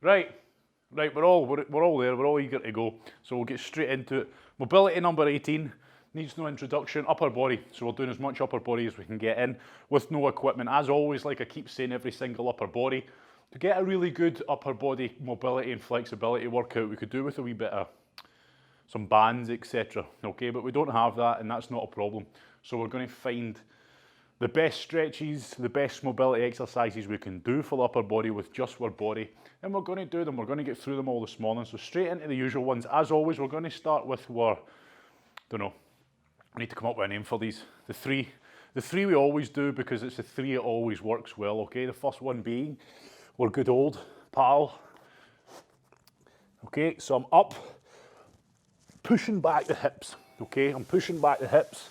Right, we're all there, we're all eager to go. So we'll get straight into it. Mobility number 18 needs no introduction, upper body. So we're doing as much upper body as we can get in with no equipment. As always, like I keep saying, every single upper body, to get a really good upper body mobility and flexibility workout, we could do with a wee bit of some bands, etc. Okay, but we don't have that, and that's not a problem. So we're going to find the best stretches, the best mobility exercises we can do for the upper body with just our body, and we're going to do them. We're going to get through them all this morning. So straight into the usual ones. As always, we're going to start with our, don't know, I need to come up with a name for these. The three we always do, because it's the three it always works well. Okay, the first one being our good old pal. Okay, so I'm up, pushing back the hips. Okay, I'm pushing back the hips,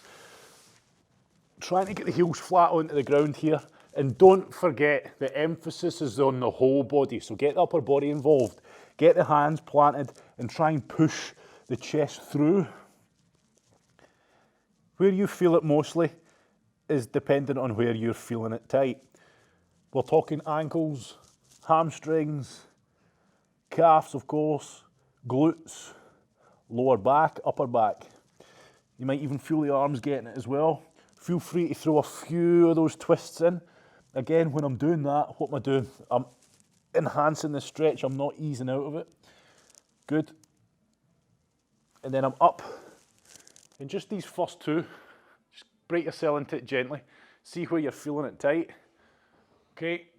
trying to get the heels flat onto the ground here. And don't forget, the emphasis is on the whole body. So get the upper body involved, get the hands planted, and try and push the chest through. Where you feel it mostly is dependent on where you're feeling it tight. We're talking ankles, hamstrings, calves of course, glutes, lower back, upper back. You might even feel the arms getting it as well. Feel free to throw a few of those twists in. Again, when I'm doing that, what am I doing? I'm enhancing the stretch, I'm not easing out of it. Good. And then I'm up. And just these first two, just break yourself into it gently. See where you're feeling it tight. Okay.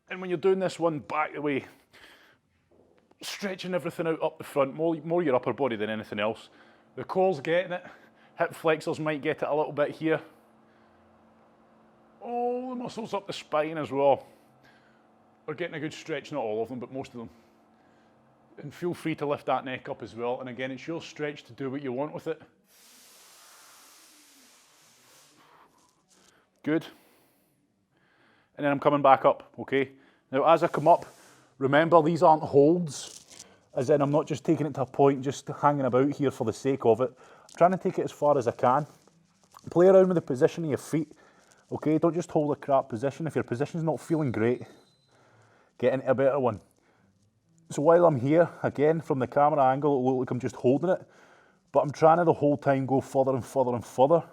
And when you're doing this one, back the way. Stretching everything out up the front, more your upper body than anything else. The core's getting it. Hip flexors might get it a little bit here. All the muscles up the spine as well. We're getting a good stretch, not all of them, but most of them. And feel free to lift that neck up as well. And again, it's your stretch to do what you want with it. Good. And then I'm coming back up, okay? Now, as I come up, remember, these aren't holds, as in I'm not just taking it to a point, just hanging about here for the sake of it. I'm trying to take it as far as I can. Play around with the position of your feet, okay? Don't just hold a crap position. If your position's not feeling great, get into a better one. So while I'm here, again, from the camera angle, it'll look like I'm just holding it, but I'm trying to the whole time go further and further and further.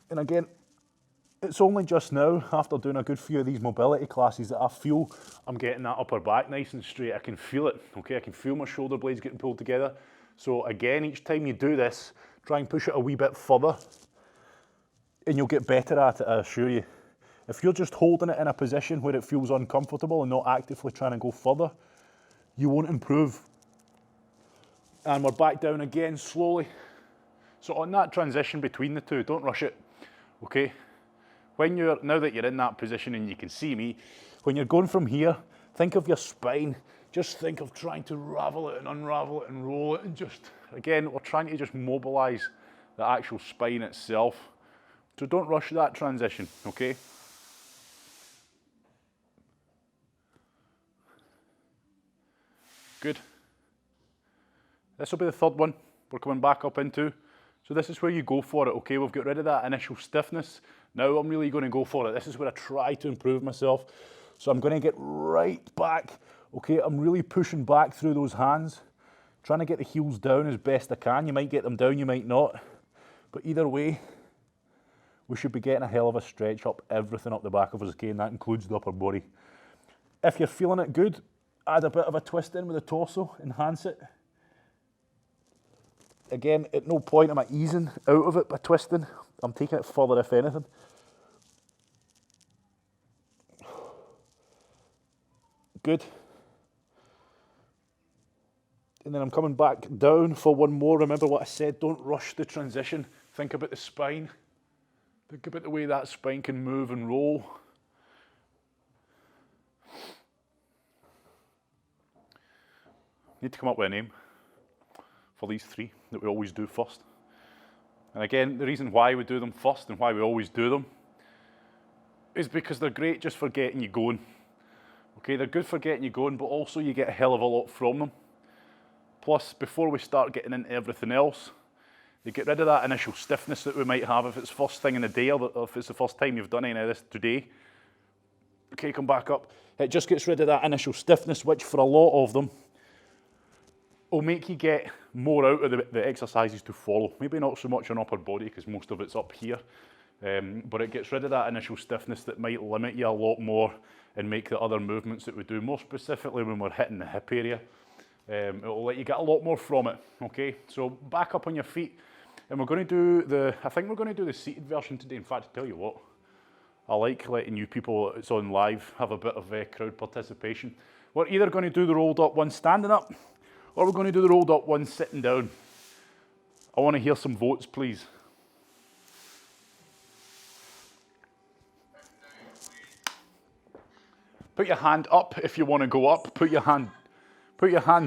And again, it's only just now, after doing a good few of these mobility classes, that I feel I'm getting that upper back nice and straight. I can feel it, okay? I can feel my shoulder blades getting pulled together. So again, each time you do this, try and push it a wee bit further, and you'll get better at it, I assure you. If you're just holding it in a position where it feels uncomfortable and not actively trying to go further, you won't improve. And we're back down again, slowly. So on that transition between the two, don't rush it, okay? Now that you're in that position and you can see me, when you're going from here, think of your spine. Just think of trying to ravel it and unravel it and roll it, and just, again, we're trying to just mobilize the actual spine itself. So don't rush that transition, okay? Good. This will be the third one we're coming back up into. So this is where you go for it, okay? We've got rid of that initial stiffness. Now I'm really going to go for it. This is where I try to improve myself. So I'm going to get right back, okay? I'm really pushing back through those hands, trying to get the heels down as best I can. You might get them down, you might not. But either way, we should be getting a hell of a stretch up everything up the back of us, okay? And that includes the upper body. If you're feeling it good, add a bit of a twist in with the torso, enhance it. Again, at no point am I easing out of it by twisting. I'm taking it further, if anything. Good. And then I'm coming back down for one more. Remember what I said, don't rush the transition. Think about the spine. Think about the way that spine can move and roll. Need to come up with a name for these three that we always do first. And again, the reason why we do them first and why we always do them is because they're great just for getting you going. Okay, they're good for getting you going, but also you get a hell of a lot from them. Plus, before we start getting into everything else, you get rid of that initial stiffness that we might have if it's first thing in the day, or if it's the first time you've done any of this today. Okay, come back up. It just gets rid of that initial stiffness, which for a lot of them will make you get more out of the exercises to follow. Maybe not so much on upper body because most of it's up here, but it gets rid of that initial stiffness that might limit you a lot more and make the other movements that we do, more specifically when we're hitting the hip area. It will let you get a lot more from it, okay? So back up on your feet, and we're going to do I think we're going to do the seated version today. In fact, I tell you what, I like letting you people, it's on live, have a bit of crowd participation. We're either going to do the rolled up one standing up, or we're going to do the rolled up one sitting down. I want to hear some votes, please. Put your hand up if you want to go up. Put your hand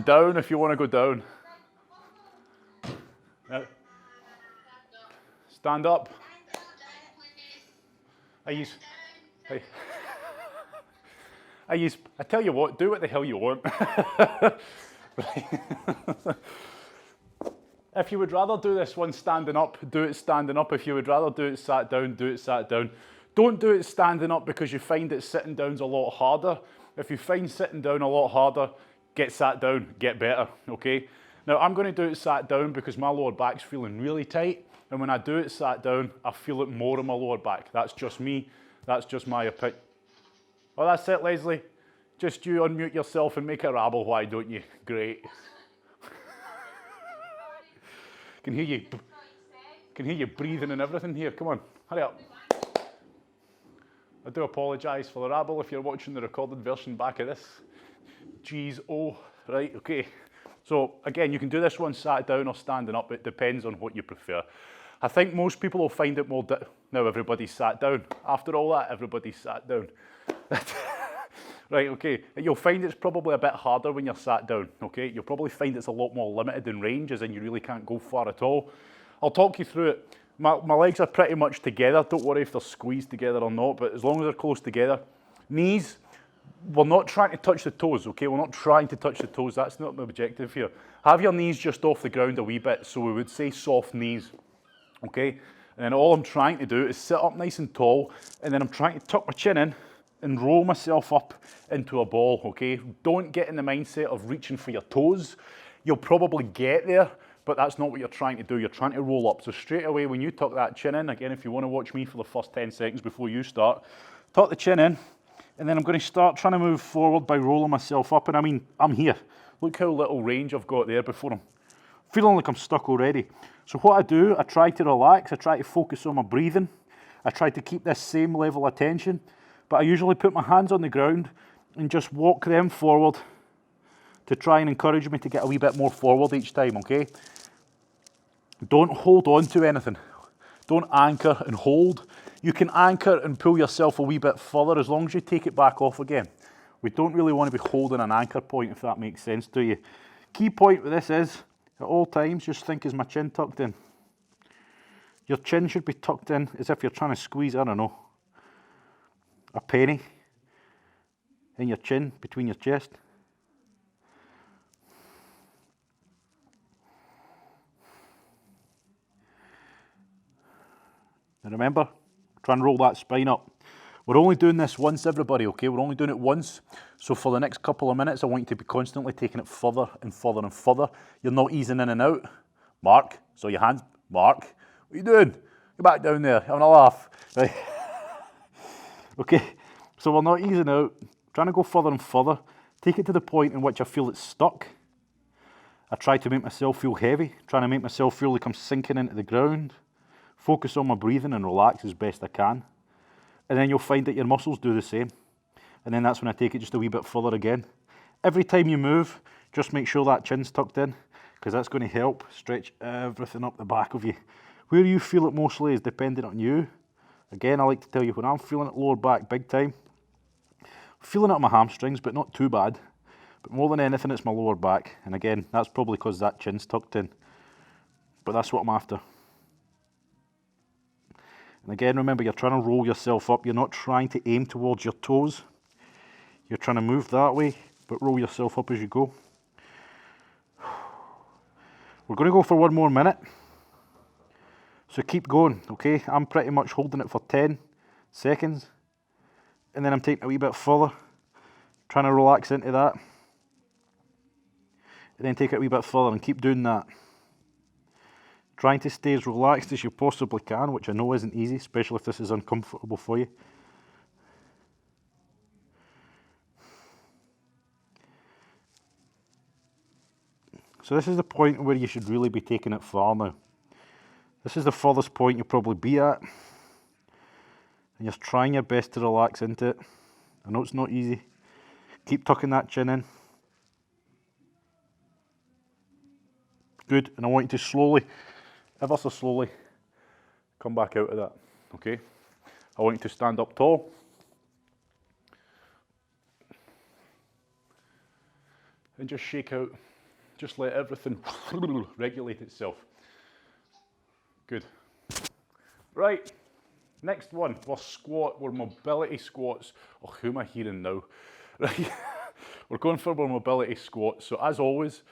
down if you want to go down. Stand up. I tell you what, do what the hell you want. If you would rather do this one standing up, do it standing up. If you would rather do it sat down, do it sat down. Don't do it standing up because you find that sitting down's a lot harder. If you find sitting down a lot harder, get sat down, get better, okay? Now I'm going to do it sat down because my lower back's feeling really tight, and when I do it sat down, I feel it more in my lower back. That's just me, that's just my opinion. Oh, that's it, Leslie. Just you unmute yourself and make a rabble, why don't you? Great. Can hear you breathing and everything here. Come on, hurry up. I do apologise for the rabble if you're watching the recorded version back of this. Jeez, oh, right, okay. So again, you can do this one sat down or standing up. It depends on what you prefer. I think most people will find it more, now everybody's sat down. After all that, everybody's sat down. Right, okay. You'll find it's probably a bit harder when you're sat down, okay? You'll probably find it's a lot more limited in range, as in you really can't go far at all. I'll talk you through it. My legs are pretty much together. Don't worry if they're squeezed together or not, but as long as they're close together. Knees, we're not trying to touch the toes, okay? We're not trying to touch the toes. That's not the objective here. Have your knees just off the ground a wee bit, so we would say soft knees, okay? And then all I'm trying to do is sit up nice and tall, and then I'm trying to tuck my chin in and roll myself up into a ball, okay? Don't get in the mindset of reaching for your toes. You'll probably get there, but that's not what you're trying to do. You're trying to roll up. So straight away, when you tuck that chin in, again, if you want to watch me for the first 10 seconds before you start, tuck the chin in, and then I'm going to start trying to move forward by rolling myself up. And I mean, I'm here. Look how little range I've got there before I'm feeling like I'm stuck already. So what I do, I try to relax. I try to focus on my breathing. I try to keep this same level of tension, but I usually put my hands on the ground and just walk them forward to try and encourage me to get a wee bit more forward each time, okay? Don't hold on to anything. Don't anchor and hold. You can anchor and pull yourself a wee bit further as long as you take it back off again. We don't really want to be holding an anchor point, if that makes sense to you. Key point with this is, at all times, just think, is my chin tucked in? Your chin should be tucked in as if you're trying to squeeze, I don't know, a penny in your chin, between your chest. And remember, try and roll that spine up. We're only doing this once, everybody, okay? We're only doing it once. So for the next couple of minutes, I want you to be constantly taking it further and further and further. You're not easing in and out. Mark, so your hands, Mark, what are you doing? Go back down there, having a laugh. Right. Okay, so we're not easing out, trying to go further and further. Take it to the point in which I feel it's stuck. I try to make myself feel heavy, trying to make myself feel like I'm sinking into the ground. Focus on my breathing and relax as best I can. And then you'll find that your muscles do the same. And then that's when I take it just a wee bit further again. Every time you move, just make sure that chin's tucked in, because that's going to help stretch everything up the back of you. Where you feel it mostly is dependent on you. Again, I like to tell you, when I'm feeling it lower back big time, I'm feeling it on my hamstrings, but not too bad. But more than anything, it's my lower back. And again, that's probably because that chin's tucked in. But that's what I'm after. And again, remember, you're trying to roll yourself up. You're not trying to aim towards your toes. You're trying to move that way, but roll yourself up as you go. We're going to go for one more minute. So keep going, okay? I'm pretty much holding it for 10 seconds. and then I'm taking a wee bit further, trying to relax into that, and then take it a wee bit further and keep doing that. Trying to stay as relaxed as you possibly can, which I know isn't easy, especially if this is uncomfortable for you. So this is the point where you should really be taking it far now. This is the furthest point you'll probably be at. And you're trying your best to relax into it. I know it's not easy. Keep tucking that chin in. Good, and I want you to slowly, ever so slowly, come back out of that, okay? I want you to stand up tall. And just shake out. Just let everything regulate itself. Good. Right, next one, we're squat, we're mobility squats. Oh, who am I hearing now? Right, we're going for our mobility squats. So as always,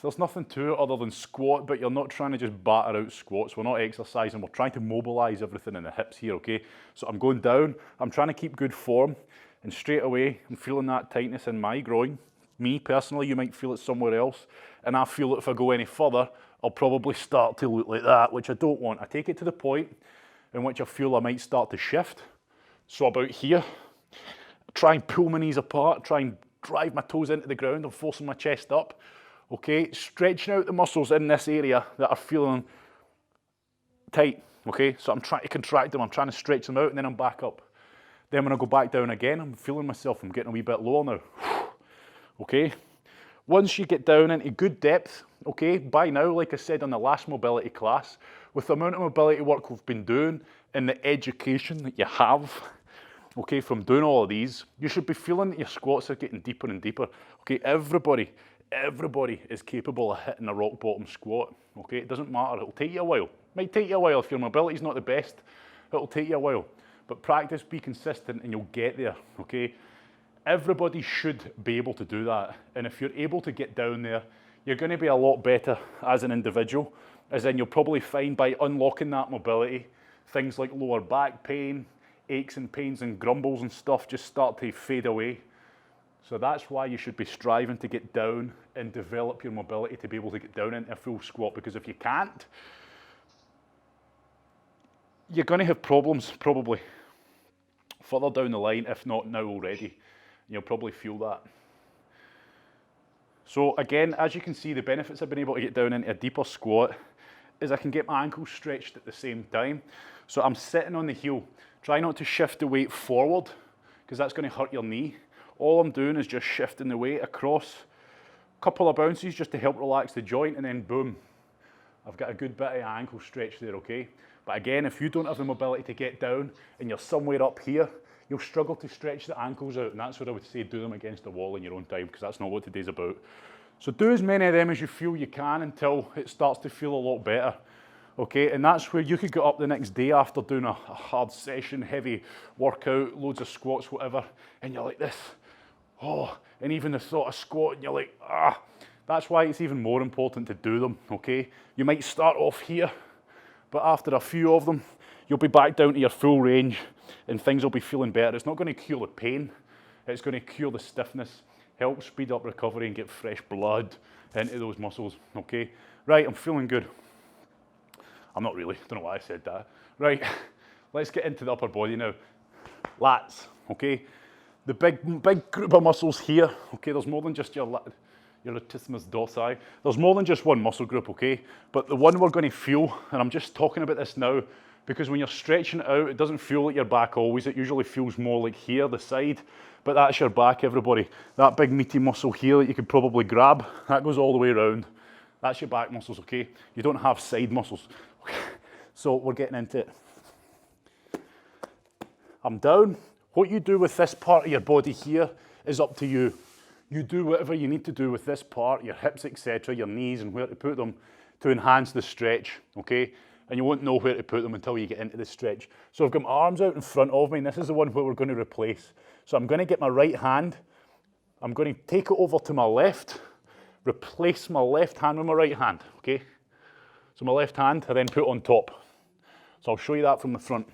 there's nothing to it other than squat, but you're not trying to just batter out squats. We're not exercising, we're trying to mobilize everything in the hips here, okay? So I'm going down, I'm trying to keep good form, and straight away, I'm feeling that tightness in my groin. Me personally, you might feel it somewhere else, and I feel that if I go any further, I'll probably start to look like that, which I don't want. I take it to the point in which I feel I might start to shift. So about here, try and pull my knees apart, try and drive my toes into the ground, I'm forcing my chest up. Okay, stretching out the muscles in this area that are feeling tight, okay? So I'm trying to contract them, I'm trying to stretch them out, and then I'm back up. Then when I go back down again, I'm feeling myself, I'm getting a wee bit lower now. Okay? Once you get down into good depth, okay, by now, like I said on the last mobility class, with the amount of mobility work we've been doing and the education that you have, okay, from doing all of these, you should be feeling that your squats are getting deeper and deeper. Okay, everybody is capable of hitting a rock bottom squat. Okay, it doesn't matter, it'll take you a while. It might take you a while if your mobility's not the best, it'll take you a while. But practice, be consistent, and you'll get there, okay? Everybody should be able to do that. And if you're able to get down there, you're going to be a lot better as an individual, as in you'll probably find by unlocking that mobility, things like lower back pain, aches and pains and grumbles and stuff just start to fade away. So that's why you should be striving to get down and develop your mobility to be able to get down into a full squat, because if you can't, you're going to have problems probably further down the line, if not now already. You'll probably feel that. So again, as you can see, the benefits of being able to get down into a deeper squat is I can get my ankles stretched at the same time. So I'm sitting on the heel. Try not to shift the weight forward, because that's going to hurt your knee. All I'm doing is just shifting the weight across. A couple of bounces just to help relax the joint, and then boom, I've got a good bit of ankle stretch there, okay? But again, if you don't have the mobility to get down and you're somewhere up here, you'll struggle to stretch the ankles out, and that's what I would say, do them against the wall in your own time, because that's not what today's about. So do as many of them as you feel you can until it starts to feel a lot better, okay? And that's where you could get up the next day after doing a hard session, heavy workout, loads of squats, whatever, and you're like this, oh, and even the thought of squatting, you're like, ah. That's why it's even more important to do them, okay? You might start off here, but after a few of them, you'll be back down to your full range and things will be feeling better. It's not going to cure the pain, it's going to cure the stiffness, help speed up recovery and get fresh blood into those muscles, okay? Right, I'm feeling good. I'm not really, don't know why I said that. Right, let's get into the upper body now. Lats, okay? The big group of muscles here, okay? There's more than just your latissimus dorsi. There's more than just one muscle group, okay? But the one we're going to feel, and I'm just talking about this now, because when you're stretching it out, it doesn't feel like your back always. It usually feels more like here, the side. But that's your back, everybody. That big meaty muscle here that you could probably grab, that goes all the way around. That's your back muscles, okay? You don't have side muscles. So we're getting into it. I'm down. What you do with this part of your body here is up to you. You do whatever you need to do with this part, your hips, etc., your knees, and where to put them to enhance the stretch, okay? And you won't know where to put them until you get into the stretch. So I've got my arms out in front of me, and this is the one where we're going to replace. So I'm going to get my right hand, I'm going to take it over to my left, replace my left hand with my right hand, okay? So my left hand, I then put on top. So I'll show you that from the front.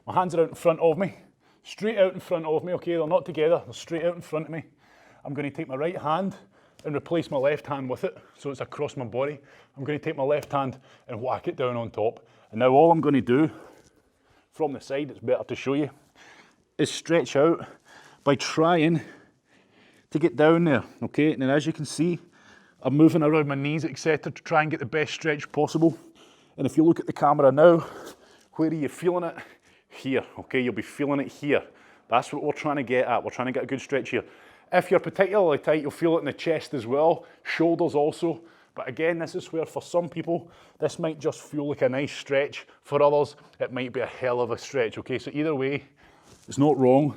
My hands are out in front of me, straight out in front of me, okay? They're not together, they're straight out in front of me. I'm going to take my right hand and replace my left hand with it, so it's across my body. I'm going to take my left hand and whack it down on top. And now all I'm going to do, from the side, it's better to show you, is stretch out by trying to get down there, okay? And then as you can see, I'm moving around my knees, etc., to try and get the best stretch possible. And if you look at the camera now, where are you feeling it? Here, okay? You'll be feeling it here. That's what we're trying to get at. We're trying to get a good stretch here. If you're particularly tight, you'll feel it in the chest as well, shoulders also. But again, this is where for some people, this might just feel like a nice stretch. For others, it might be a hell of a stretch, okay? So either way, it's not wrong.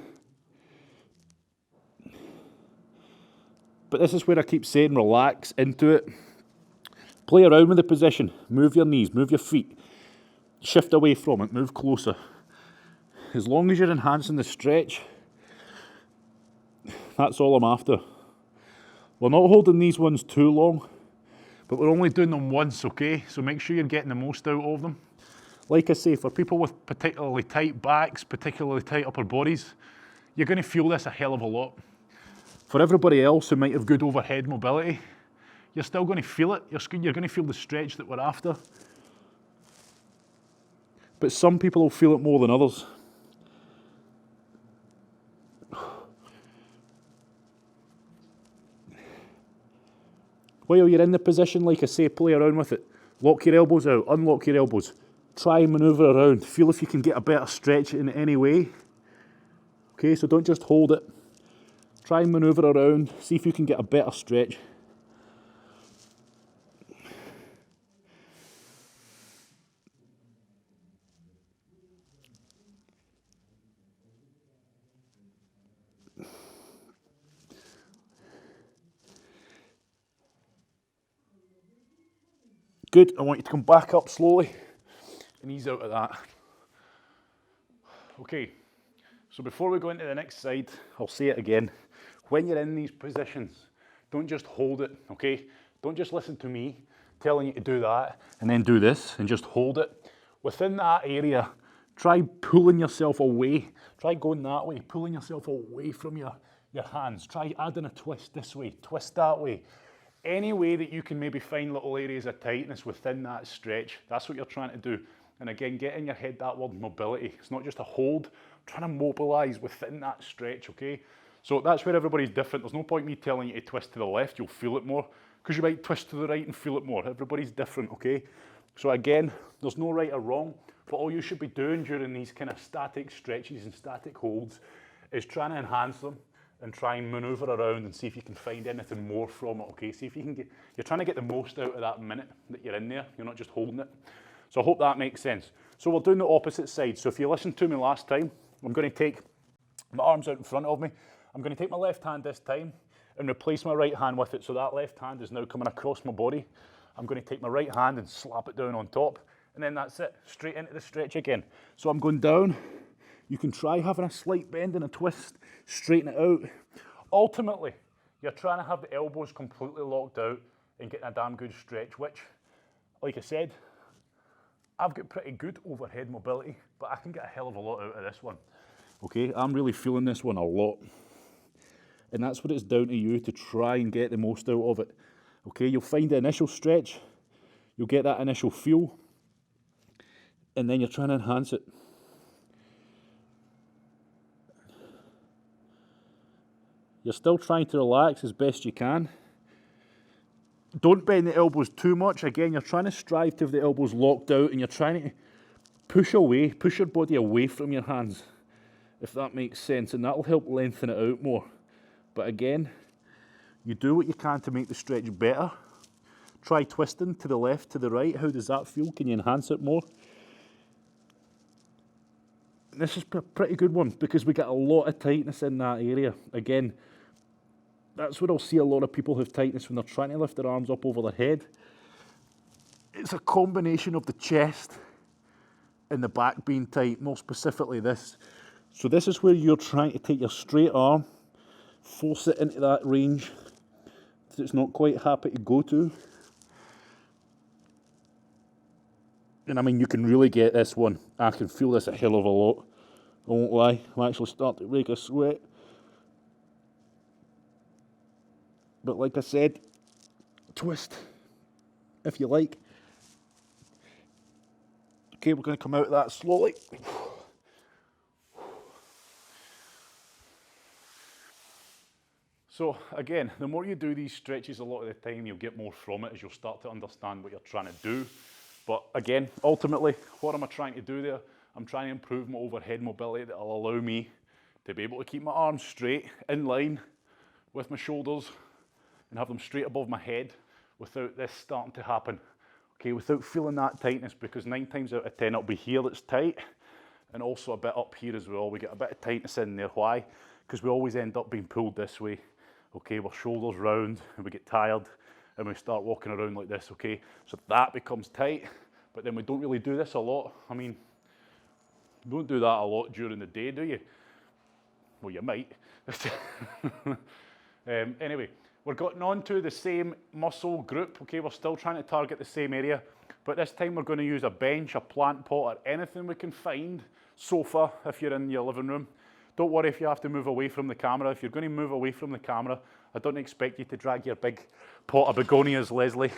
But this is where I keep saying relax into it. Play around with the position. Move your knees, move your feet. Shift away from it, move closer. As long as you're enhancing the stretch, that's all I'm after. We're not holding these ones too long, but we're only doing them once, okay? So make sure you're getting the most out of them. Like I say, for people with particularly tight backs, particularly tight upper bodies, you're going to feel this a hell of a lot. For everybody else who might have good overhead mobility, you're still going to feel it. You're going to feel the stretch that we're after. But some people will feel it more than others. While you're in the position, like I say, play around with it. Lock your elbows out, unlock your elbows. Try and manoeuvre around. Feel if you can get a better stretch in any way. Okay, so don't just hold it. Try and manoeuvre around, see if you can get a better stretch. Good, I want you to come back up slowly and ease out of that. Okay, so before we go into the next side, I'll say it again. When you're in these positions, don't just hold it, okay? Don't just listen to me telling you to do that and then do this and just hold it. Within that area, try pulling yourself away. Try going that way, pulling yourself away from your hands. Try adding a twist this way, twist that way. Any way that you can maybe find little areas of tightness within that stretch, that's what you're trying to do. And again, get in your head that word mobility. It's not just a hold, trying to mobilize within that stretch, okay? So that's where everybody's different. There's no point me telling you to twist to the left, you'll feel it more, because you might twist to the right and feel it more. Everybody's different, okay? So again, there's no right or wrong, but all you should be doing during these kind of static stretches and static holds is trying to enhance them and try and manoeuvre around and see if you can find anything more from it, okay? See if you can get, you're trying to get the most out of that minute that you're in there, you're not just holding it. So I hope that makes sense. So we're doing the opposite side. So if you listened to me last time, I'm going to take my arms out in front of me. I'm going to take my left hand this time and replace my right hand with it. So that left hand is now coming across my body. I'm going to take my right hand and slap it down on top. And then that's it, straight into the stretch again. So I'm going down. You can try having a slight bend and a twist, straighten it out. Ultimately, you're trying to have the elbows completely locked out and getting a damn good stretch, which, like I said, I've got pretty good overhead mobility, but I can get a hell of a lot out of this one. Okay, I'm really feeling this one a lot. And that's what it's down to you to try and get the most out of it. Okay, you'll find the initial stretch, you'll get that initial feel, and then you're trying to enhance it. You're still trying to relax as best you can. Don't bend the elbows too much. Again, you're trying to strive to have the elbows locked out and you're trying to push away, push your body away from your hands, if that makes sense, and that'll help lengthen it out more. But again, you do what you can to make the stretch better. Try twisting to the left, to the right. How does that feel? Can you enhance it more? This is a pretty good one because we get a lot of tightness in that area. Again, that's where I'll see a lot of people have tightness when they're trying to lift their arms up over their head. It's a combination of the chest and the back being tight, more specifically this. So this is where you're trying to take your straight arm, force it into that range that it's not quite happy to go to. And I mean, you can really get this one. I can feel this a hell of a lot. I won't lie, I'm actually starting to break a sweat. But like I said, twist if you like. Okay, we're going to come out of that slowly. So again, the more you do these stretches, a lot of the time you'll get more from it as you'll start to understand what you're trying to do. But again, ultimately, what am I trying to do there? I'm trying to improve my overhead mobility that will allow me to be able to keep my arms straight, in line with my shoulders, and have them straight above my head without this starting to happen. Okay, without feeling that tightness, because 9 times out of 10 it'll be here that's tight, and also a bit up here as well. We get a bit of tightness in there. Why? Because we always end up being pulled this way. Okay, our shoulders round, and we get tired, and we start walking around like this, okay? So that becomes tight, but then we don't really do this a lot. I mean, you don't do that a lot during the day, do you? Well, you might. Anyway, we're getting on to the same muscle group, okay? We're still trying to target the same area, but this time we're going to use a bench, a plant pot, or anything we can find. Sofa, if you're in your living room. Don't worry if you have to move away from the camera. If you're going to move away from the camera, I don't expect you to drag your big pot of begonias, Leslie,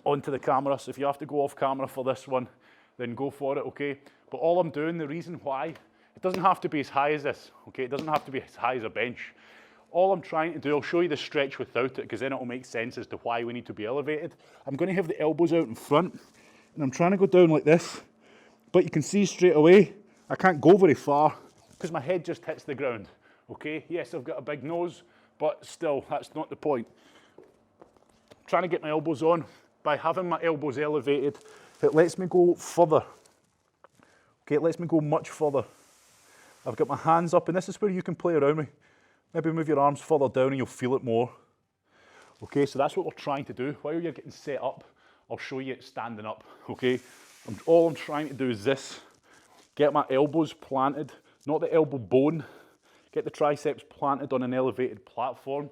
onto the camera. So if you have to go off camera for this one, then go for it, okay? But all I'm doing, the reason why, it doesn't have to be as high as this, okay? It doesn't have to be as high as a bench. All I'm trying to do, I'll show you the stretch without it, because then it'll make sense as to why we need to be elevated. I'm going to have the elbows out in front, and I'm trying to go down like this, but you can see straight away, I can't go very far, because my head just hits the ground, okay? Yes, I've got a big nose, but still, that's not the point. I'm trying to get my elbows on. By having my elbows elevated, it lets me go further. Okay, it lets me go much further. I've got my hands up, and this is where you can play around me. Maybe move your arms further down and you'll feel it more. Okay, so that's what we're trying to do. While you're getting set up, I'll show you it standing up, okay? All I'm trying to do is this. Get my elbows planted, not the elbow bone. Get the triceps planted on an elevated platform.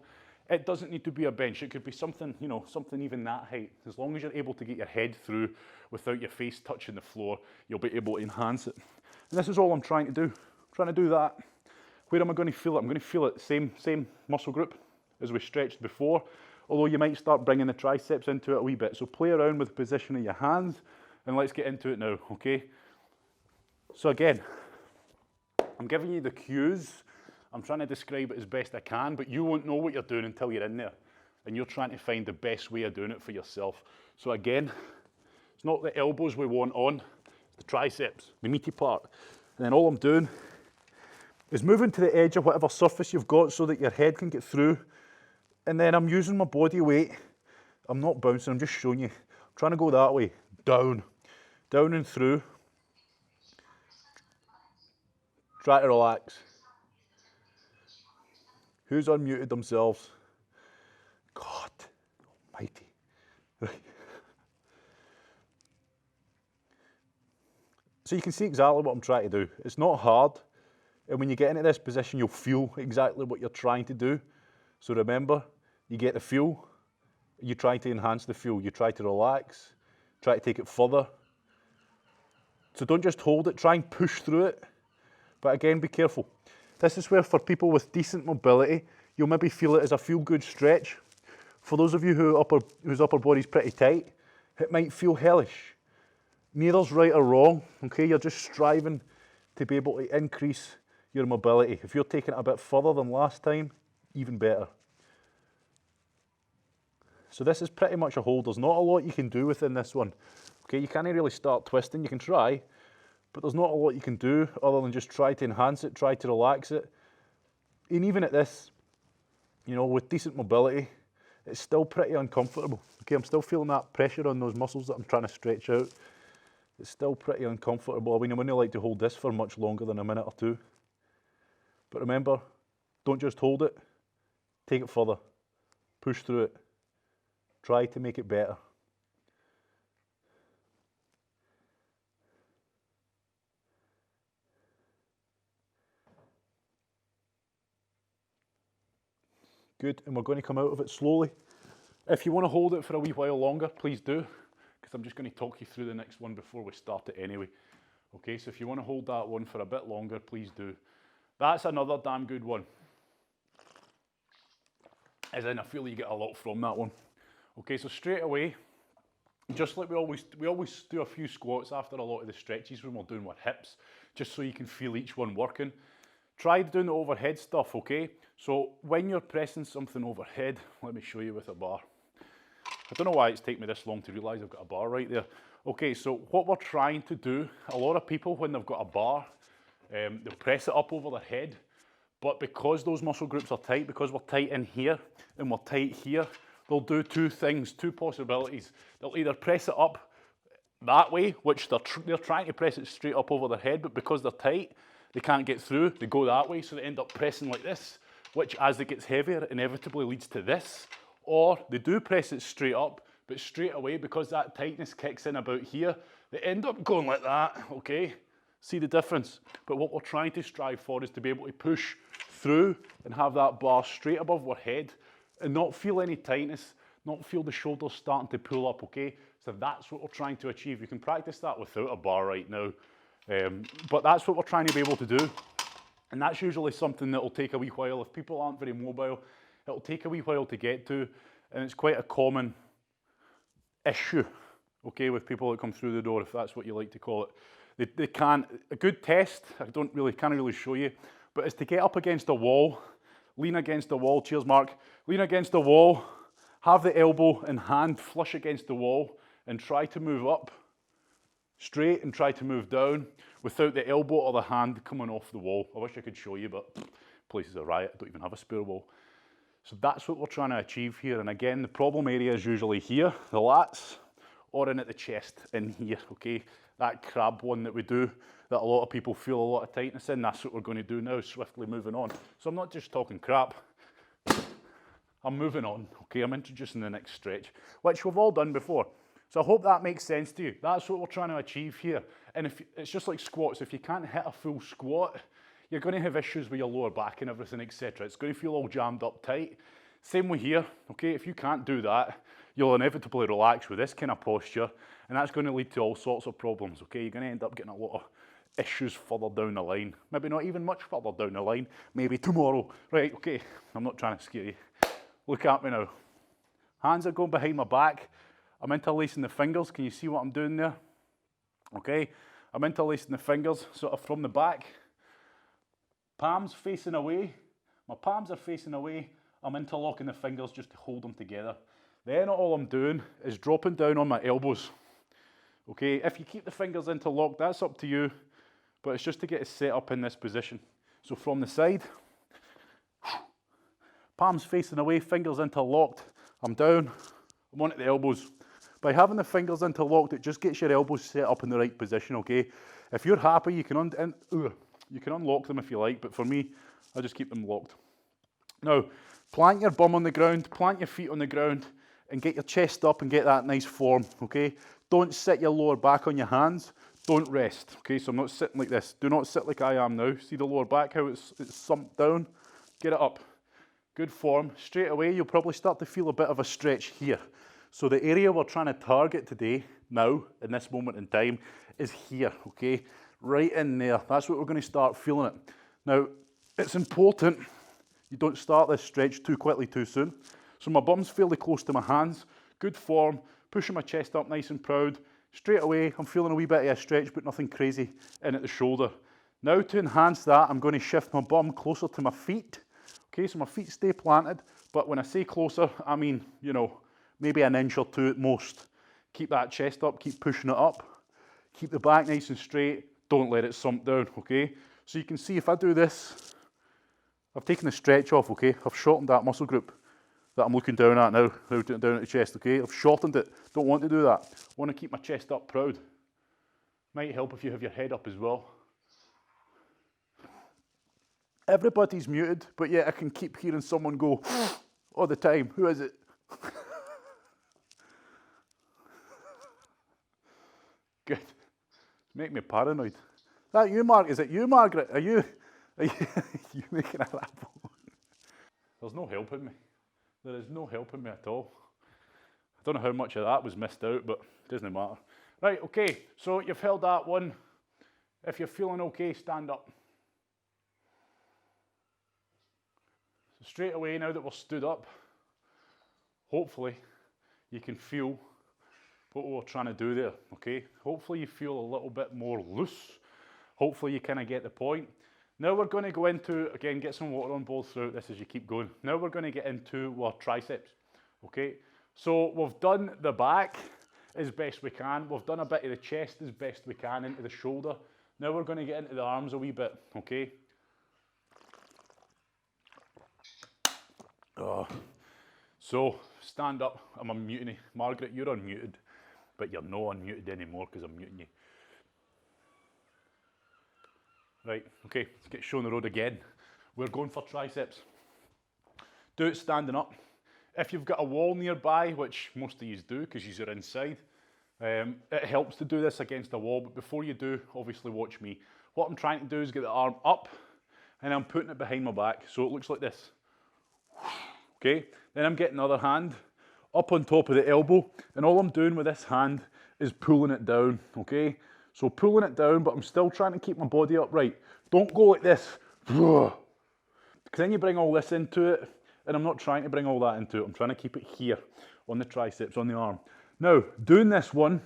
It doesn't need to be a bench. It could be something, you know, something even that height. As long as you're able to get your head through without your face touching the floor, you'll be able to enhance it. And this is all I'm trying to do. I'm trying to do that. Where am I going to feel it? I'm going to feel it, same muscle group as we stretched before, although you might start bringing the triceps into it a wee bit. So play around with the position of your hands, and let's get into it now, okay? So again, I'm giving you the cues. I'm trying to describe it as best I can, but you won't know what you're doing until you're in there, and you're trying to find the best way of doing it for yourself. So again, it's not the elbows we want on, it's the triceps, the meaty part. And then all I'm doing is moving to the edge of whatever surface you've got so that your head can get through. And then I'm using my body weight. I'm not bouncing, I'm just showing you. I'm trying to go that way, down and through. Try to relax. Who's unmuted themselves? God almighty. Right. So you can see exactly what I'm trying to do. It's not hard. And when you get into this position, you'll feel exactly what you're trying to do. So remember, you get the feel, you try to enhance the feel, you try to relax, try to take it further. So don't just hold it, try and push through it. But again, be careful. This is where for people with decent mobility, you'll maybe feel it as a feel-good stretch. For those of you whose upper body's pretty tight, it might feel hellish. Neither's right or wrong, okay? You're just striving to be able to increase your mobility. If you're taking it a bit further than last time, even better. So this is pretty much a hold. There's not a lot you can do within this one. Okay, you can't really start twisting. You can try, but there's not a lot you can do other than just try to enhance it, try to relax it. And even at this, you know, with decent mobility, it's still pretty uncomfortable. Okay, I'm still feeling that pressure on those muscles that I'm trying to stretch out. It's still pretty uncomfortable. I mean, I wouldn't like to hold this for much longer than a minute or two. But remember, don't just hold it, take it further, push through it, try to make it better. Good, and we're going to come out of it slowly. If you want to hold it for a wee while longer, please do, because I'm just going to talk you through the next one before we start it anyway. Okay, so if you want to hold that one for a bit longer, please do. That's another damn good one. As in, I feel you get a lot from that one. Okay, so straight away, just like we always do a few squats after a lot of the stretches when we're doing our hips, just so you can feel each one working. Try doing the overhead stuff, okay? So when you're pressing something overhead, let me show you with a bar. I don't know why it's taken me this long to realise I've got a bar right there. Okay, so what we're trying to do, a lot of people when they've got a bar, they'll press it up over their head, but because those muscle groups are tight, because we're tight in here and we're tight here, they'll do two things, two possibilities. They'll either press it up that way, which they're trying to press it straight up over their head, but because they're tight, they can't get through, they go that way, so they end up pressing like this, which as it gets heavier, inevitably leads to this. Or they do press it straight up, but straight away, because that tightness kicks in about here, they end up going like that, okay? See the difference? But what we're trying to strive for is to be able to push through and have that bar straight above our head and not feel any tightness, not feel the shoulders starting to pull up, okay? So that's what we're trying to achieve. You can practice that without a bar right now, but that's what we're trying to be able to do. And that's usually something that will take a wee while. If people aren't very mobile, it'll take a wee while to get to, and it's quite a common issue, okay, with people that come through the door, if that's what you like to call it. They can't, a good test, can't really show you, but is to get up against a wall, lean against the wall, cheers Mark, lean against the wall, have the elbow and hand flush against the wall, and try to move up straight and try to move down without the elbow or the hand coming off the wall. I wish I could show you, but place is a riot, I don't even have a spare wall. So that's what we're trying to achieve here. And again, the problem area is usually here, the lats, or in at the chest, in here, okay? That crab one that we do, that a lot of people feel a lot of tightness in, that's what we're going to do now, swiftly moving on. So I'm not just talking crap, I'm moving on, okay? I'm introducing the next stretch, which we've all done before. So I hope that makes sense to you. That's what we're trying to achieve here. And if it's just like squats, if you can't hit a full squat, you're going to have issues with your lower back and everything, etc. It's going to feel all jammed up tight. Same with here, okay? If you can't do that, you'll inevitably relax with this kind of posture, and that's going to lead to all sorts of problems, okay? You're going to end up getting a lot of issues further down the line. Maybe not even much further down the line, maybe tomorrow. Right, okay, I'm not trying to scare you. Look at me now. Hands are going behind my back. I'm interlacing the fingers. Can you see what I'm doing there? Okay, I'm interlacing the fingers sort of from the back. Palms facing away. My palms are facing away. I'm interlocking the fingers just to hold them together. Then all I'm doing is dropping down on my elbows. Okay, if you keep the fingers interlocked, that's up to you, but it's just to get it set up in this position. So from the side, palms facing away, fingers interlocked. I'm down, I'm on at the elbows. By having the fingers interlocked, it just gets your elbows set up in the right position, okay? If you're happy, you can unlock them if you like, but for me, I just keep them locked. Now, plant your bum on the ground, plant your feet on the ground, and get your chest up and get that nice form, okay? Don't sit your lower back on your hands, don't rest, okay? So I'm not sitting like this. Do not sit like I am now. See the lower back, how it's sumped down? Get it up. Good form. Straight away, you'll probably start to feel a bit of a stretch here. So the area we're trying to target today, now, in this moment in time, is here, okay? Right in there. That's what we're going to start feeling it. Now, it's important you don't start this stretch too quickly too soon. So my bum's fairly close to my hands. Good form. Pushing my chest up nice and proud. Straight away, I'm feeling a wee bit of a stretch, but nothing crazy in at the shoulder. Now to enhance that, I'm going to shift my bum closer to my feet. Okay, so my feet stay planted, but when I say closer, I mean, you know, maybe an inch or two at most. Keep that chest up, keep pushing it up. Keep the back nice and straight. Don't let it sump down, okay? So you can see if I do this, I've taken the stretch off, okay? I've shortened that muscle group that I'm looking down at now, down at the chest, okay? I've shortened it. Don't want to do that. I want to keep my chest up proud. Might help if you have your head up as well. Everybody's muted, but yet I can keep hearing someone go all the time. Who is it? Good. Make me paranoid. Is that you, Mark? Is it you, Margaret? Are you you making a rap? There's no helping me. There is no helping me at all. I don't know how much of that was missed out, but it doesn't matter. Right, okay, so you've held that one. If you're feeling okay, stand up. So straight away, now that we're stood up, hopefully you can feel what we're trying to do there, okay? Hopefully you feel a little bit more loose. Hopefully you kind of get the point. Now we're going to go into, again, get some water on both throughout this as you keep going. Now we're going to get into our triceps, okay? So we've done the back as best we can. We've done a bit of the chest as best we can, into the shoulder. Now we're going to get into the arms a wee bit, okay? Oh. So, stand up. I'm unmuting. Margaret, you're unmuted, but you're not unmuted anymore because I'm muting you. Right, okay, let's get shown the road again. We're going for triceps. Do it standing up. If you've got a wall nearby, which most of you do because you're inside, it helps to do this against a wall, but before you do, obviously watch me. What I'm trying to do is get the arm up, and I'm putting it behind my back, so it looks like this. Okay, then I'm getting the other hand up on top of the elbow, and all I'm doing with this hand is pulling it down, okay? So pulling it down, but I'm still trying to keep my body upright. Don't go like this, because then you bring all this into it, and I'm not trying to bring all that into it. I'm trying to keep it here on the triceps, on the arm. Now, doing this one,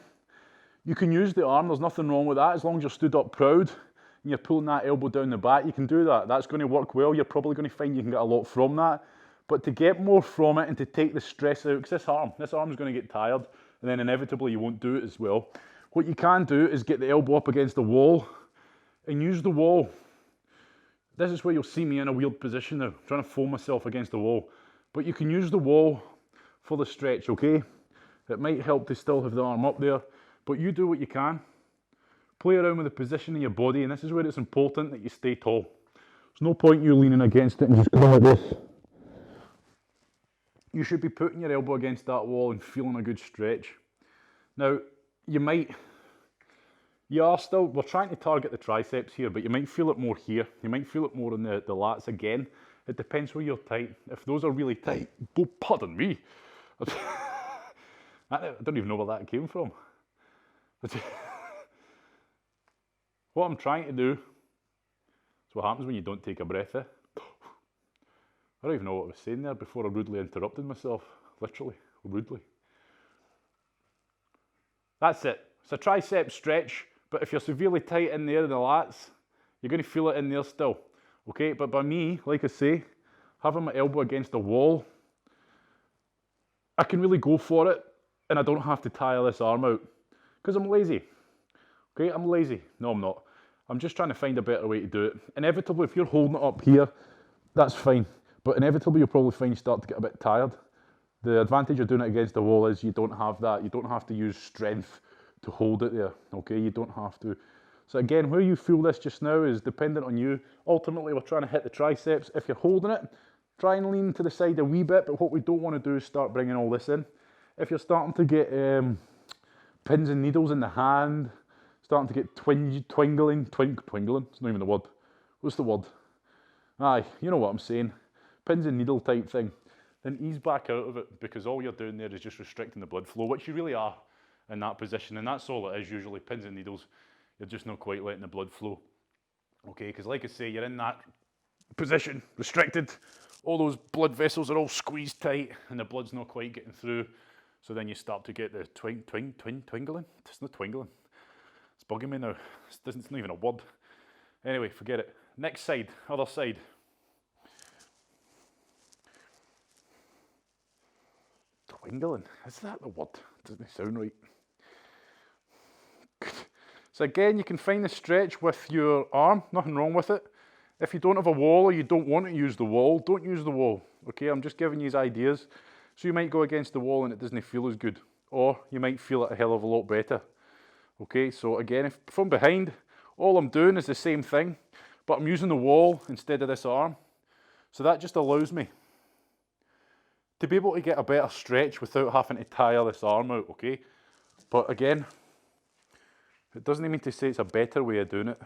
you can use the arm. There's nothing wrong with that as long as you're stood up proud and you're pulling that elbow down the back. You can do that. That's going to work well. You're probably going to find you can get a lot from that. But to get more from it and to take the stress out, because this arm is going to get tired, and then inevitably you won't do it as well. What you can do is get the elbow up against the wall and use the wall. This is where you'll see me in a weird position now, trying to foam myself against the wall. But you can use the wall for the stretch, okay? It might help to still have the arm up there, but you do what you can. Play around with the position of your body, and this is where it's important that you stay tall. There's no point you leaning against it and just going like this. You should be putting your elbow against that wall and feeling a good stretch. Now, we're trying to target the triceps here, but you might feel it more here. You might feel it more in the lats again. It depends where you're tight. If those are really tight, oh, pardon me. I don't even know where that came from. What I'm trying to do is what happens when you don't take a breath in. I don't even know what I was saying there before I rudely interrupted myself. Literally, rudely. That's it. It's a tricep stretch, but if you're severely tight in there in the lats, you're going to feel it in there still. Okay, but by me, like I say, having my elbow against the wall, I can really go for it, and I don't have to tire this arm out, because I'm lazy. Okay, I'm lazy. No, I'm not. I'm just trying to find a better way to do it. Inevitably, if you're holding it up here, that's fine. But inevitably, you'll probably find you start to get a bit tired. The advantage of doing it against the wall is you don't have that. You don't have to use strength to hold it there. Okay, you don't have to. So again, where you feel this just now is dependent on you. Ultimately, we're trying to hit the triceps. If you're holding it, try and lean to the side a wee bit. But what we don't want to do is start bringing all this in. If you're starting to get pins and needles in the hand, starting to get twingling, it's not even the word. What's the word? Aye, you know what I'm saying. Pins and needle type thing. Then ease back out of it, because all you're doing there is just restricting the blood flow, which you really are in that position, and that's all it is usually, pins and needles. You're just not quite letting the blood flow. Okay, because like I say, you're in that position, restricted. All those blood vessels are all squeezed tight, and the blood's not quite getting through. So then you start to get the twingling. It's not twingling. It's bugging me now. It's not even a word. Anyway, forget it. Next side, other side. Twingling, is that the word? Doesn't sound right. So again, you can find the stretch with your arm, nothing wrong with it. If you don't have a wall or you don't want to use the wall, don't use the wall. Okay, I'm just giving you ideas. So you might go against the wall and it doesn't feel as good, or you might feel it a hell of a lot better. Okay, so again, if from behind, all I'm doing is the same thing, but I'm using the wall instead of this arm. So that just allows me to be able to get a better stretch without having to tire this arm out, okay? But again, it doesn't mean to say it's a better way of doing it.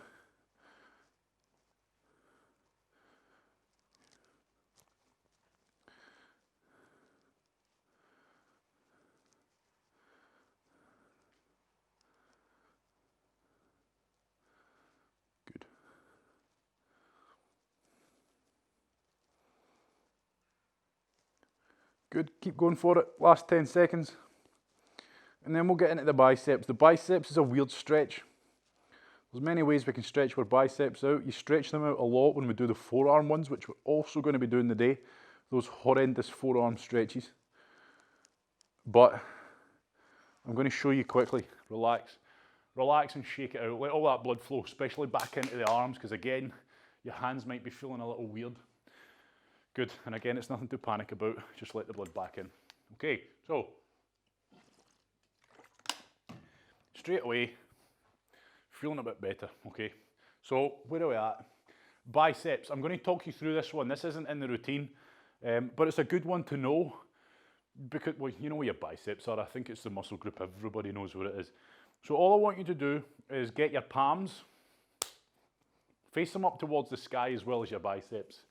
Good, keep going for it. Last 10 seconds. And then we'll get into the biceps. The biceps is a weird stretch. There's many ways we can stretch our biceps out. You stretch them out a lot when we do the forearm ones, which we're also going to be doing today. Those horrendous forearm stretches. But I'm going to show you quickly. Relax. Relax and shake it out. Let all that blood flow, especially back into the arms, because again, your hands might be feeling a little weird. Good, and again, it's nothing to panic about. Just let the blood back in. Okay, so straight away, feeling a bit better, okay? So where are we at? Biceps. I'm going to talk you through this one. This isn't in the routine, but it's a good one to know because, well, you know where your biceps are. I think it's the muscle group. Everybody knows what it is. So all I want you to do is get your palms, face them up towards the sky as well as your biceps.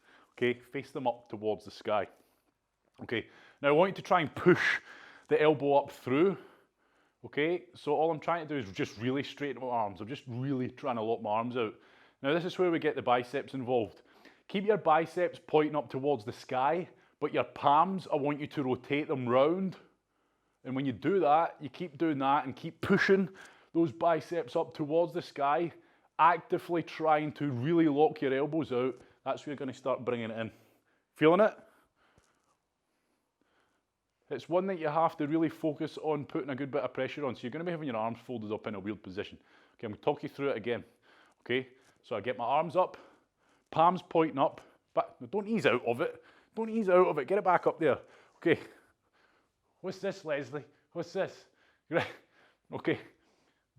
Okay, face them up towards the sky. Okay, now I want you to try and push the elbow up through. Okay, so all I'm trying to do is just really straighten my arms. I'm just really trying to lock my arms out. Now this is where we get the biceps involved. Keep your biceps pointing up towards the sky, but your palms, I want you to rotate them round. And when you do that, you keep doing that and keep pushing those biceps up towards the sky, actively trying to really lock your elbows out. That's where you're going to start bringing it in. Feeling it? It's one that you have to really focus on putting a good bit of pressure on. So you're going to be having your arms folded up in a weird position. Okay, I'm going to talk you through it again. Okay, so I get my arms up, palms pointing up, but don't ease out of it. Don't ease out of it. Get it back up there. Okay. What's this, Leslie? What's this? Right. Okay.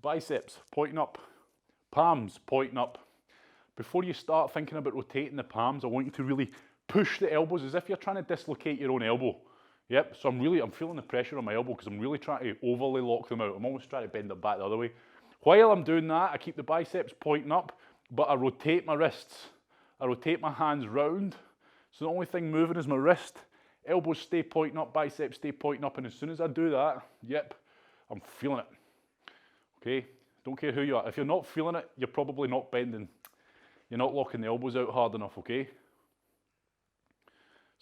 Biceps pointing up, palms pointing up. Before you start thinking about rotating the palms, I want you to really push the elbows as if you're trying to dislocate your own elbow. Yep, so I'm feeling the pressure on my elbow because I'm really trying to overly lock them out. I'm almost trying to bend it back the other way. While I'm doing that, I keep the biceps pointing up, but I rotate my wrists. I rotate my hands round. So the only thing moving is my wrist. Elbows stay pointing up, biceps stay pointing up, and as soon as I do that, yep, I'm feeling it. Okay, don't care who you are. If you're not feeling it, you're probably not bending. You're not locking the elbows out hard enough, okay?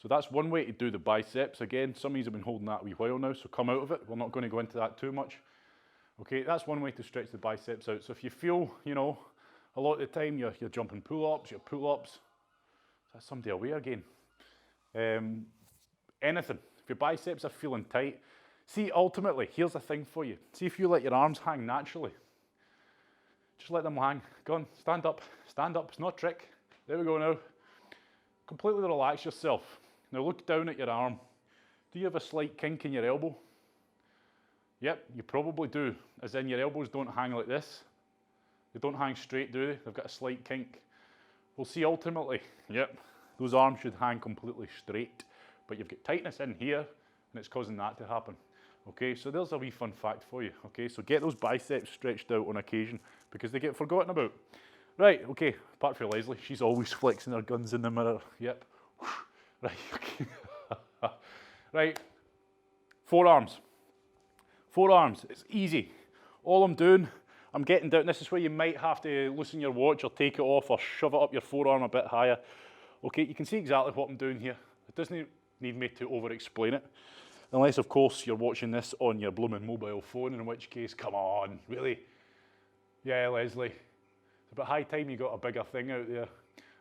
So that's one way to do the biceps. Again, some of you have been holding that a wee while now, so come out of it. We're not going to go into that too much. Okay, that's one way to stretch the biceps out. So if you feel, you know, a lot of the time you're jumping pull-ups, your pull-ups, that's somebody away again. Anything. If your biceps are feeling tight, see, ultimately, here's the thing for you. See if you let your arms hang naturally. Just let them hang. Go on, stand up, stand up. It's not a trick. There we go now. Completely relax yourself. Now look down at your arm. Do you have a slight kink in your elbow? Yep, you probably do. As in your elbows don't hang like this. They don't hang straight, do they? They've got a slight kink. We'll see ultimately, yep, those arms should hang completely straight. But you've got tightness in here and it's causing that to happen. Okay, so there's a wee fun fact for you. Okay, so get those biceps stretched out on occasion because they get forgotten about. Right, okay, apart from Leslie, she's always flexing her guns in the mirror. Yep. Right, okay. Right, forearms. Forearms, it's easy. All I'm doing, I'm getting down. This is where you might have to loosen your watch or take it off or shove it up your forearm a bit higher. Okay, you can see exactly what I'm doing here. It doesn't need me to over-explain it. Unless, of course, you're watching this on your blooming mobile phone, in which case, come on, really? Yeah, Leslie. It's about high time you got a bigger thing out there.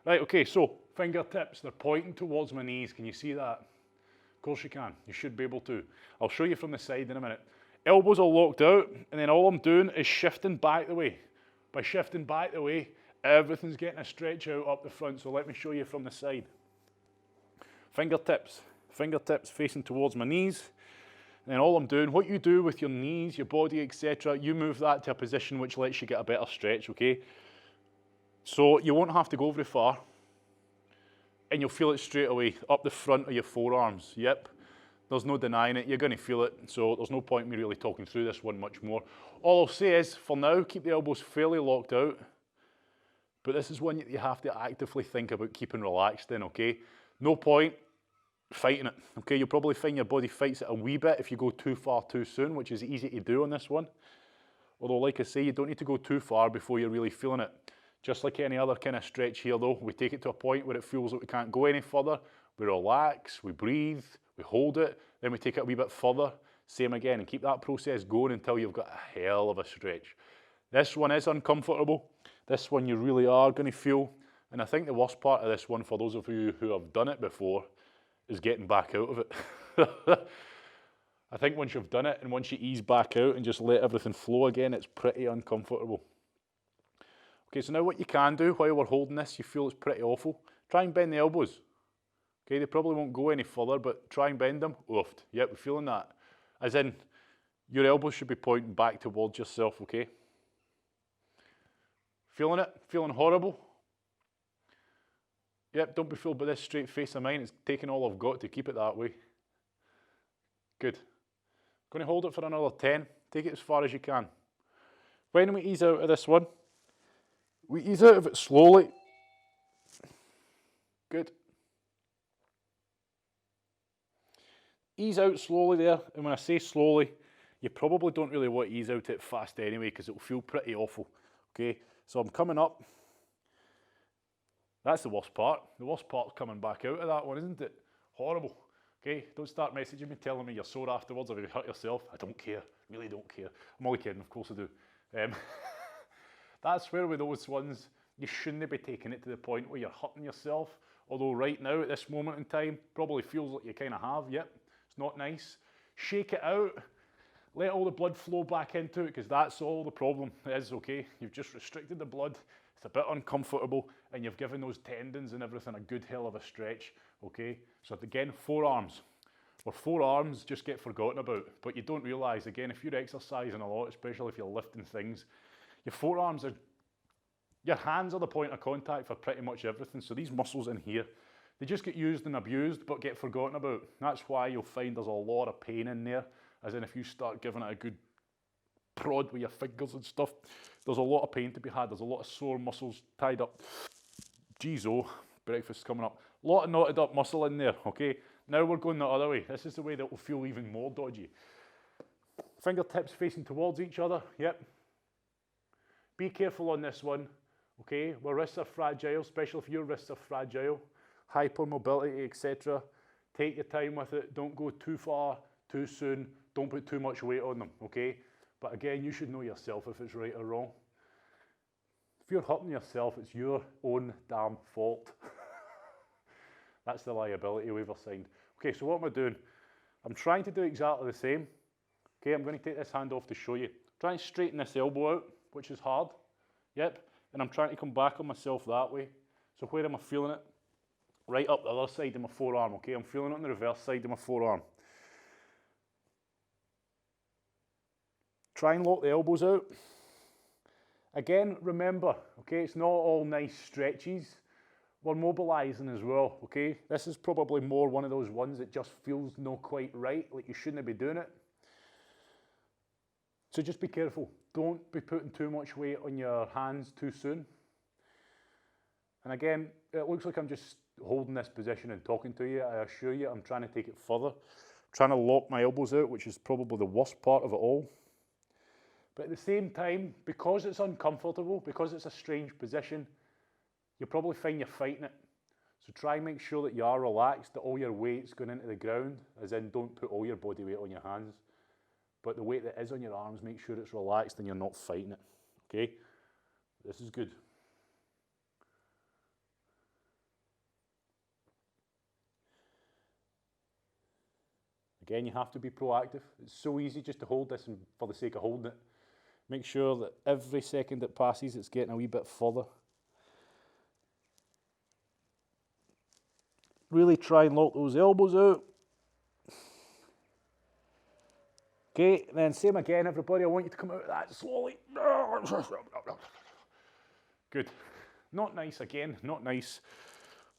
Right, okay, so fingertips, they're pointing towards my knees. Can you see that? Of course you can. You should be able to. I'll show you from the side in a minute. Elbows are locked out, and then all I'm doing is shifting back the way. By shifting back the way, everything's getting a stretch out up the front, so let me show you from the side. Fingertips facing towards my knees. And then all I'm doing, what you do with your knees, your body, etc., you move that to a position which lets you get a better stretch, okay? So you won't have to go very far, and you'll feel it straight away up the front of your forearms. Yep, there's no denying it. You're going to feel it, so there's no point in me really talking through this one much more. All I'll say is, for now, keep the elbows fairly locked out, but this is one that you have to actively think about keeping relaxed in, okay? No point fighting it, okay? You'll probably find your body fights it a wee bit if you go too far too soon, which is easy to do on this one. Although, like I say, you don't need to go too far before you're really feeling it. Just like any other kind of stretch here though, we take it to a point where it feels like we can't go any further, we relax, we breathe, we hold it, then we take it a wee bit further, same again, and keep that process going until you've got a hell of a stretch. This one is uncomfortable. This one you really are going to feel, and I think the worst part of this one, for those of you who have done it before, is getting back out of it. I think once you've done it and once you ease back out and just let everything flow again, it's pretty uncomfortable. Okay, so now what you can do while we're holding this, you feel it's pretty awful, try and bend the elbows. Okay, they probably won't go any further, but try and bend them. Oofed. Yep, we're feeling that. As in, your elbows should be pointing back towards yourself, okay? Feeling it? Feeling horrible? Yep, don't be fooled by this straight face of mine. It's taking all I've got to keep it that way. Good. Going to hold it for another 10. Take it as far as you can. When we ease out of this one, we ease out of it slowly. Good. Ease out slowly there, and when I say slowly, you probably don't really want to ease out it fast anyway, because it will feel pretty awful. Okay, so I'm coming up. That's the worst part. The worst part's coming back out of that one, isn't it? Horrible. Okay, don't start messaging me telling me you're sore afterwards or you hurt yourself. I don't care, really don't care. I'm only kidding, of course I do. That's where with those ones, you shouldn't be taking it to the point where you're hurting yourself. Although right now, at this moment in time, probably feels like you kind of have. Yep, it's not nice. Shake it out. Let all the blood flow back into it, because that's all the problem is, okay? You've just restricted the blood. It's a bit uncomfortable, and you've given those tendons and everything a good hell of a stretch, okay? So again, forearms. Well, forearms just get forgotten about, but you don't realise, again, if you're exercising a lot, especially if you're lifting things, your forearms are, your hands are the point of contact for pretty much everything. So these muscles in here, they just get used and abused, but get forgotten about. That's why you'll find there's a lot of pain in there, as in if you start giving it a good prod with your fingers and stuff, there's a lot of pain to be had. There's a lot of sore muscles tied up. Jeez, oh, breakfast's coming up. A lot of knotted up muscle in there, okay? Now we're going the other way. This is the way that will feel even more dodgy. Fingertips facing towards each other, yep. Be careful on this one, okay? Where wrists are fragile, especially if your wrists are fragile, hypermobility, etc. Take your time with it. Don't go too far, too soon. Don't put too much weight on them, okay? But again, you should know yourself if it's right or wrong. If you're hurting yourself, it's your own damn fault. That's the liability waiver signed. Okay, so what am I doing? I'm trying to do exactly the same. Okay, I'm going to take this hand off to show you. Try and straighten this elbow out, which is hard. Yep, and I'm trying to come back on myself that way. So where am I feeling it? Right up the other side of my forearm, okay? I'm feeling it on the reverse side of my forearm. Try and lock the elbows out. Again, remember, okay, it's not all nice stretches. We're mobilising as well, okay? This is probably more one of those ones that just feels not quite right, like you shouldn't be doing it. So just be careful. Don't be putting too much weight on your hands too soon. And again, it looks like I'm just holding this position and talking to you. I assure you, I'm trying to take it further. Trying to lock my elbows out, which is probably the worst part of it all. But at the same time, because it's uncomfortable, because it's a strange position, you'll probably find you're fighting it. So try and make sure that you are relaxed, that all your weight's going into the ground, as in don't put all your body weight on your hands. But the weight that is on your arms, make sure it's relaxed and you're not fighting it, okay? This is good. Again, you have to be proactive. It's so easy just to hold this and for the sake of holding it. Make sure that every second that passes, it's getting a wee bit further. Really try and lock those elbows out. Okay, and then same again, everybody. I want you to come out of that slowly. Good. Not nice again, not nice.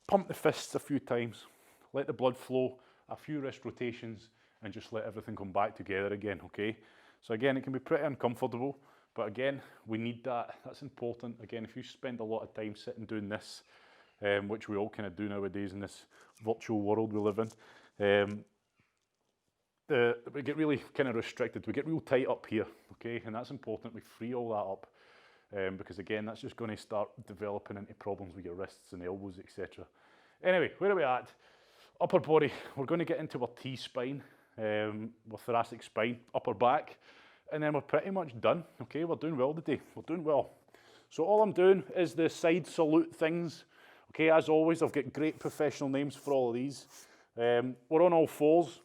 Pump the fists a few times. Let the blood flow, a few wrist rotations, and just let everything come back together again, okay? So again, it can be pretty uncomfortable, but again, we need that. That's important. Again, if you spend a lot of time sitting doing this, which we all kind of do nowadays in this virtual world we live in, we get really kind of restricted. We get real tight up here, okay? And that's important. We free all that up because again, that's just going to start developing into problems with your wrists and elbows, etc. Anyway, where are we at? Upper body. We're going to get into our T-spine. with thoracic spine, upper back, and then we're pretty much done. Okay, we're doing well today, we're doing well. So all I'm doing is the side salute things. Okay, as always, I've got great professional names for all of these. We're on all fours.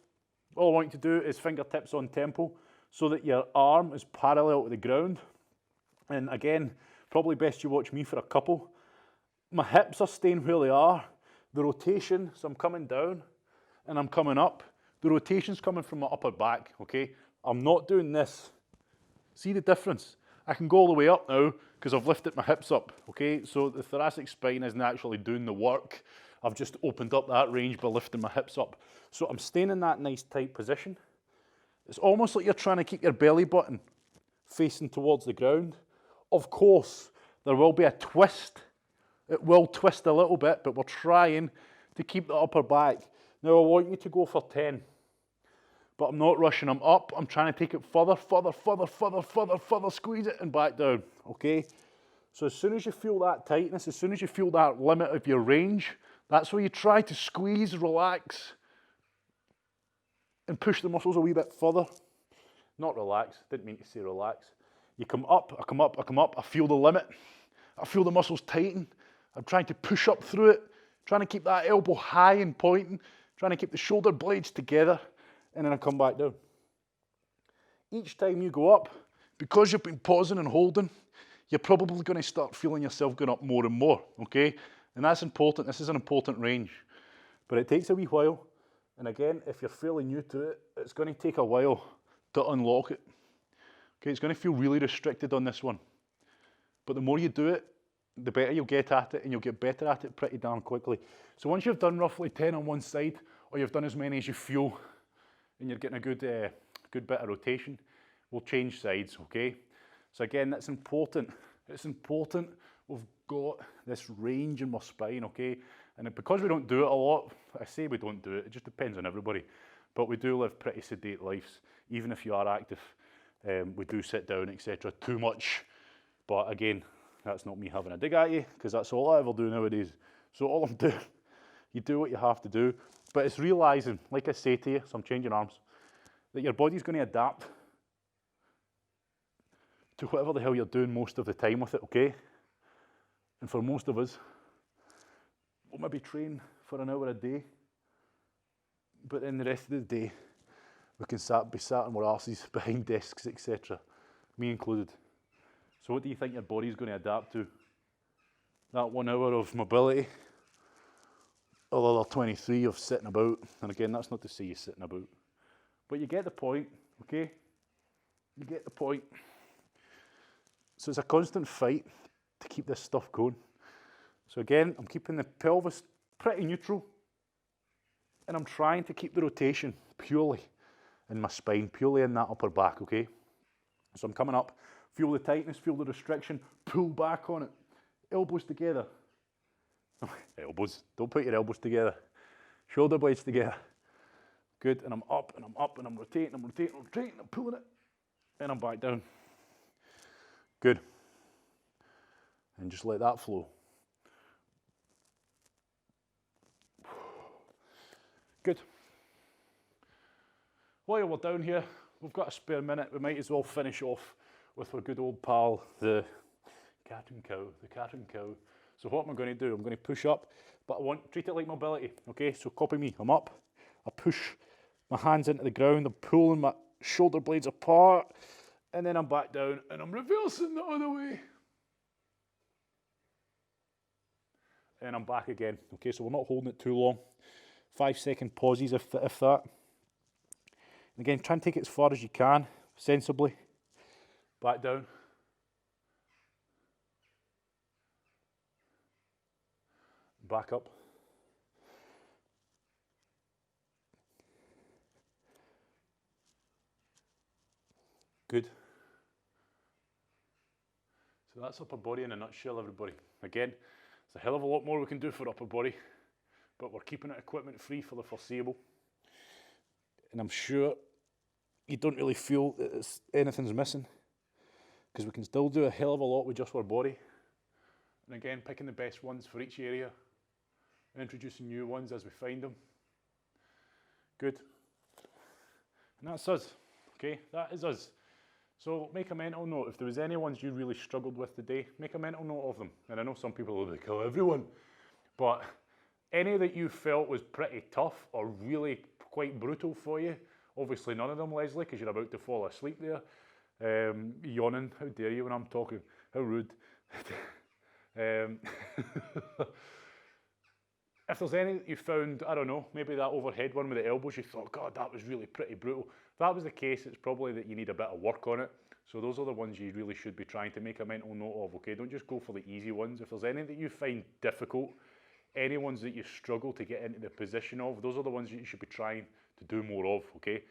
All I want you to do is fingertips on temple so that your arm is parallel to the ground. And again, probably best you watch me for a couple. My hips are staying where they are. The rotation, so I'm coming down and I'm coming up. The rotation's coming from my upper back, okay? I'm not doing this. See the difference? I can go all the way up now because I've lifted my hips up, okay? So the thoracic spine isn't actually doing the work. I've just opened up that range by lifting my hips up. So I'm staying in that nice tight position. It's almost like you're trying to keep your belly button facing towards the ground. Of course, there will be a twist. It will twist a little bit, but we're trying to keep the upper back. Now I want you to go for 10. But I'm not rushing, I'm up, I'm trying to take it further, squeeze it and back down, okay? So as soon as you feel that tightness, as soon as you feel that limit of your range, that's where you try to squeeze, relax, and push the muscles a wee bit further. Not relax, didn't mean to say relax. You come up, I come up, I come up, I feel the limit. I feel the muscles tighten. I'm trying to push up through it, trying to keep that elbow high and pointing, trying to keep the shoulder blades together. And then I come back down. Each time you go up, because you've been pausing and holding, you're probably going to start feeling yourself going up more and more, okay? And that's important. This is an important range. But it takes a wee while. And again, if you're fairly new to it, it's going to take a while to unlock it. Okay, it's going to feel really restricted on this one. But the more you do it, the better you'll get at it, and you'll get better at it pretty darn quickly. So once you've done roughly 10 on one side, or you've done as many as you feel, and you're getting a good bit of rotation, we'll change sides, okay? So again, that's important. It's important we've got this range in my spine, okay? And because we don't do it a lot, I say we don't do it, it just depends on everybody, but we do live pretty sedate lives, even if you are active. We do sit down, etc. too much, but again, that's not me having a dig at you, because that's all I ever do nowadays. So all I'm doing, you do what you have to do, but it's realising, like I say to you, so I'm changing arms, that your body's going to adapt to whatever the hell you're doing most of the time with it, okay? And for most of us, we'll maybe train for an hour a day, but then the rest of the day, we can be sat on our arses behind desks, etc. Me included. So what do you think your body's going to adapt to? That 1 hour of mobility, or the other 23 of sitting about? And again, that's not to say you're sitting about, but you get the point, okay? You get the point. So it's a constant fight to keep this stuff going. So again, I'm keeping the pelvis pretty neutral, and I'm trying to keep the rotation purely in my spine, purely in that upper back, okay? So I'm coming up, feel the tightness, feel the restriction, pull back on it, elbows together. Elbows, don't put your elbows together. Shoulder blades together. Good, and I'm up, and I'm up, and I'm rotating, I'm rotating, I'm rotating, I'm pulling it, and I'm back down. Good. And just let that flow. Good. While we're down here, we've got a spare minute, we might as well finish off with our good old pal, the cat and cow, So what am I going to do? I'm going to push up, but treat it like mobility, okay? So copy me, I'm up, I push my hands into the ground, I'm pulling my shoulder blades apart, and then I'm back down, and I'm reversing the other way. And I'm back again, okay? So we're not holding it too long. 5-second pauses if that. And again, try and take it as far as you can, sensibly. Back down. Back up. Good. So that's upper body in a nutshell, everybody. Again, there's a hell of a lot more we can do for upper body, but we're keeping it equipment free for the foreseeable. And I'm sure you don't really feel that anything's missing, because we can still do a hell of a lot with just our body. And again, picking the best ones for each area, and introducing new ones as we find them. Good. And that's us, okay? That is us. So make a mental note. If there was any ones you really struggled with today, make a mental note of them. And I know some people will be like, oh, everyone. But any that you felt was pretty tough or really quite brutal for you, obviously none of them, Leslie, because you're about to fall asleep there. Yawning, how dare you when I'm talking, how rude. If there's any that you found, I don't know, maybe that overhead one with the elbows, you thought, God, that was really pretty brutal. If that was the case, it's probably that you need a bit of work on it. So those are the ones you really should be trying to make a mental note of, okay? Don't just go for the easy ones. If there's any that you find difficult, any ones that you struggle to get into the position of, those are the ones that you should be trying to do more of, okay?